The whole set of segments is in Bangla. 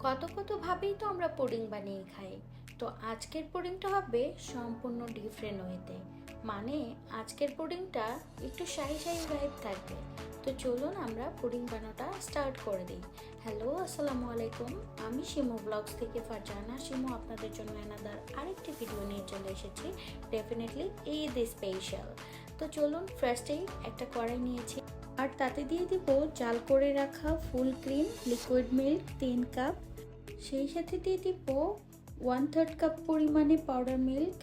কত কত ভাবেই তো আমরা পুডিং বানিয়ে খাই। তো আজকের পুডিংটা হবে সম্পূর্ণ ডিফারেন্ট ওয়েতে। মানে আজকের পুডিংটা একটু শাহি শাহি ভাইব থাকবে। তো চলুন আমরা পুডিং বানানোটা স্টার্ট করে দিই। হ্যালো, আসসালামু আলাইকুম। আমি শিমু ব্লগস থেকে ফারজানা শিমু আপনাদের জন্য এনাদার আরেকটি ভিডিও নিয়ে চলে এসেছি। Definitely Eid special. তো চলুন, ফার্স্টেই একটা কড়াই নিয়েছি আর তাতে দিয়ে দিব জাল করে রাখা full cream liquid milk 3 cup. সেই সাথে দিয়ে দিব 1/3 কাপ পরিমাণে পাউডার মিল্ক।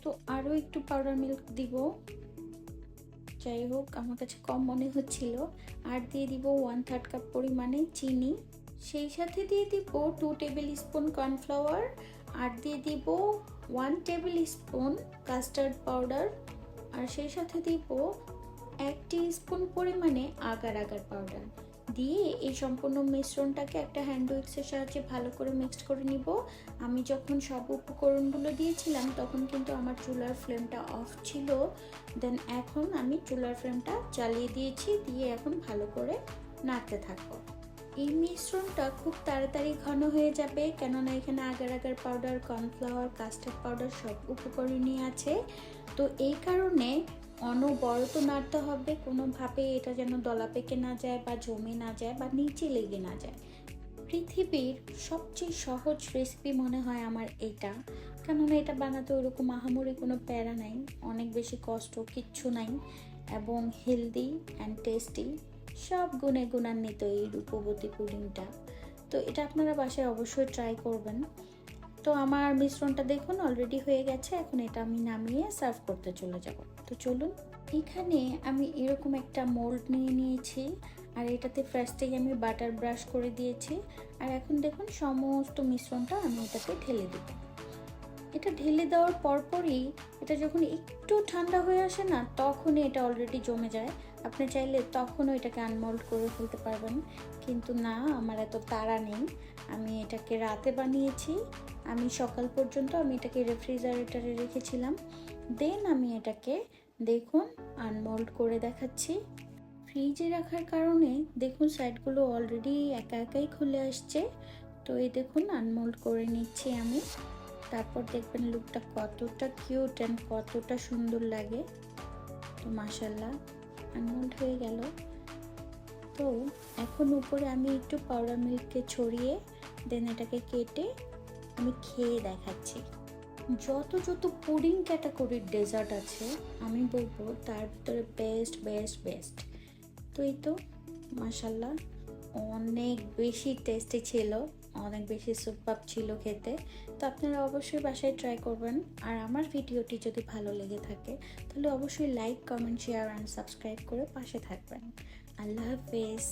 তো আরও একটু পাউডার মিল্ক দিব, যাই হোক আমার কাছে কম মনে হচ্ছিল। আর দিয়ে দিব 1/3 কাপ পরিমাণে চিনি। সেই সাথে দিয়ে দিব 2 টেবিল স্পুন কর্নফ্লাওয়ার। আর দিয়ে দিব 1 টেবিল স্পুন কাস্টার্ড পাউডার। আর সেই সাথে দিব 1 টিস্পুন পরিমাণে আগার আগার পাউডার দিয়ে এই সম্পূর্ণ মিশ্রণটাকে একটা হ্যান্ড উইক্সের সাহায্যে ভালো করে মিক্সড করে নিব। আমি যখন সব উপকরণগুলো দিয়েছিলাম তখন কিন্তু আমার চুলার ফ্লেমটা অফ ছিল। দেন এখন আমি চুলার ফ্লেমটা জ্বালিয়ে দিয়েছি, দিয়ে এখন ভালো করে নাড়তে থাকবো। এই মিশ্রণটা খুব তাড়াতাড়ি ঘন হয়ে যাবে, কেননা এখানে agar agar powder, cornflour, custard powder সব উপকরণই আছে। তো এই কারণে অনবরত নাড়তে হবে, কোনোভাবে এটা যেন দলা পেকে না যায় বা জমে না যায় বা নিচে লেগে না যায়। পৃথিবীর সবচেয়ে সহজ রেসিপি মনে হয় আমার এটা, কেননা এটা বানাতে ওরকম আহামরি কোনো প্যারা নাই, অনেক বেশি কষ্ট কিচ্ছু নাই, এবং হেলদি অ্যান্ড টেস্টি সব গুণে গুণান্বিত এই রূপবতী পুডিংটা। তো এটা আপনারা বাসায় অবশ্যই ট্রাই করবেন। তো আমার মিশ্রণটা দেখুন অলরেডি হয়ে গেছে, এখন এটা আমি নামিয়ে সার্ভ করতে চলে যাব। তো চলুন, এখানে আমি এরকম একটা মোল্ড নিয়ে নিয়েছি আর এটাতে ফার্স্টেই আমি বাটার ব্রাশ করে দিয়েছি। আর এখন দেখুন সমস্ত মিশ্রণটা আমি এটাতে ঢেলে দেব। এটা ঢেলে দেওয়ার পরপরই এটা যখন একটু ঠান্ডা হয়ে আসে না, তখনই এটা অলরেডি জমে যায়। আপনি চাইলে তখনও এটাকে আনমোল্ড করে ফেলতে পারবেন, কিন্তু না, আমার এত তাড়া নেই। আমি এটাকে রাতে বানিয়েছি, আমি সকাল পর্যন্ত আমি এটাকে রেফ্রিজারেটরে রেখেছিলাম। দেন আমি এটাকে দেখুন আনমোল্ড করে দেখাচ্ছি। ফ্রিজে রাখার কারণে দেখুন সাইডগুলো অলরেডি একা একাই খুলে আসছে। তো এই দেখুন আনমোল্ড করে নিচ্ছি আমি, তারপর দেখবেন লুকটা কতটা কিউট অ্যান্ড কতটা সুন্দর লাগে। তো মাশাল্লাহ আনমোল্ড হয়ে গেল। তো এখন উপরে আমি একটু পাউডার মিল্ককে ছড়িয়ে দেন এটাকে কেটে আমি খেয়ে দেখাচ্ছি। যত যত পুডিং ক্যাটাগরির ডেজার্ট আছে আমি বলবো তার ভিতরে বেস্ট বেস্ট বেস্ট। তো এই তো মাশাল্লাহ অনেক বেশি টেস্টি ছিল, অনেক বেশি সুপার ছিল খেতে। তো আপনারা অবশ্যই বাসায় ট্রাই করবেন। আর আমার ভিডিওটি যদি ভালো লেগে থাকে তাহলে অবশ্যই like, comment, share and subscribe করে পাশে থাকবেন। আল্লাহ হাফেজ।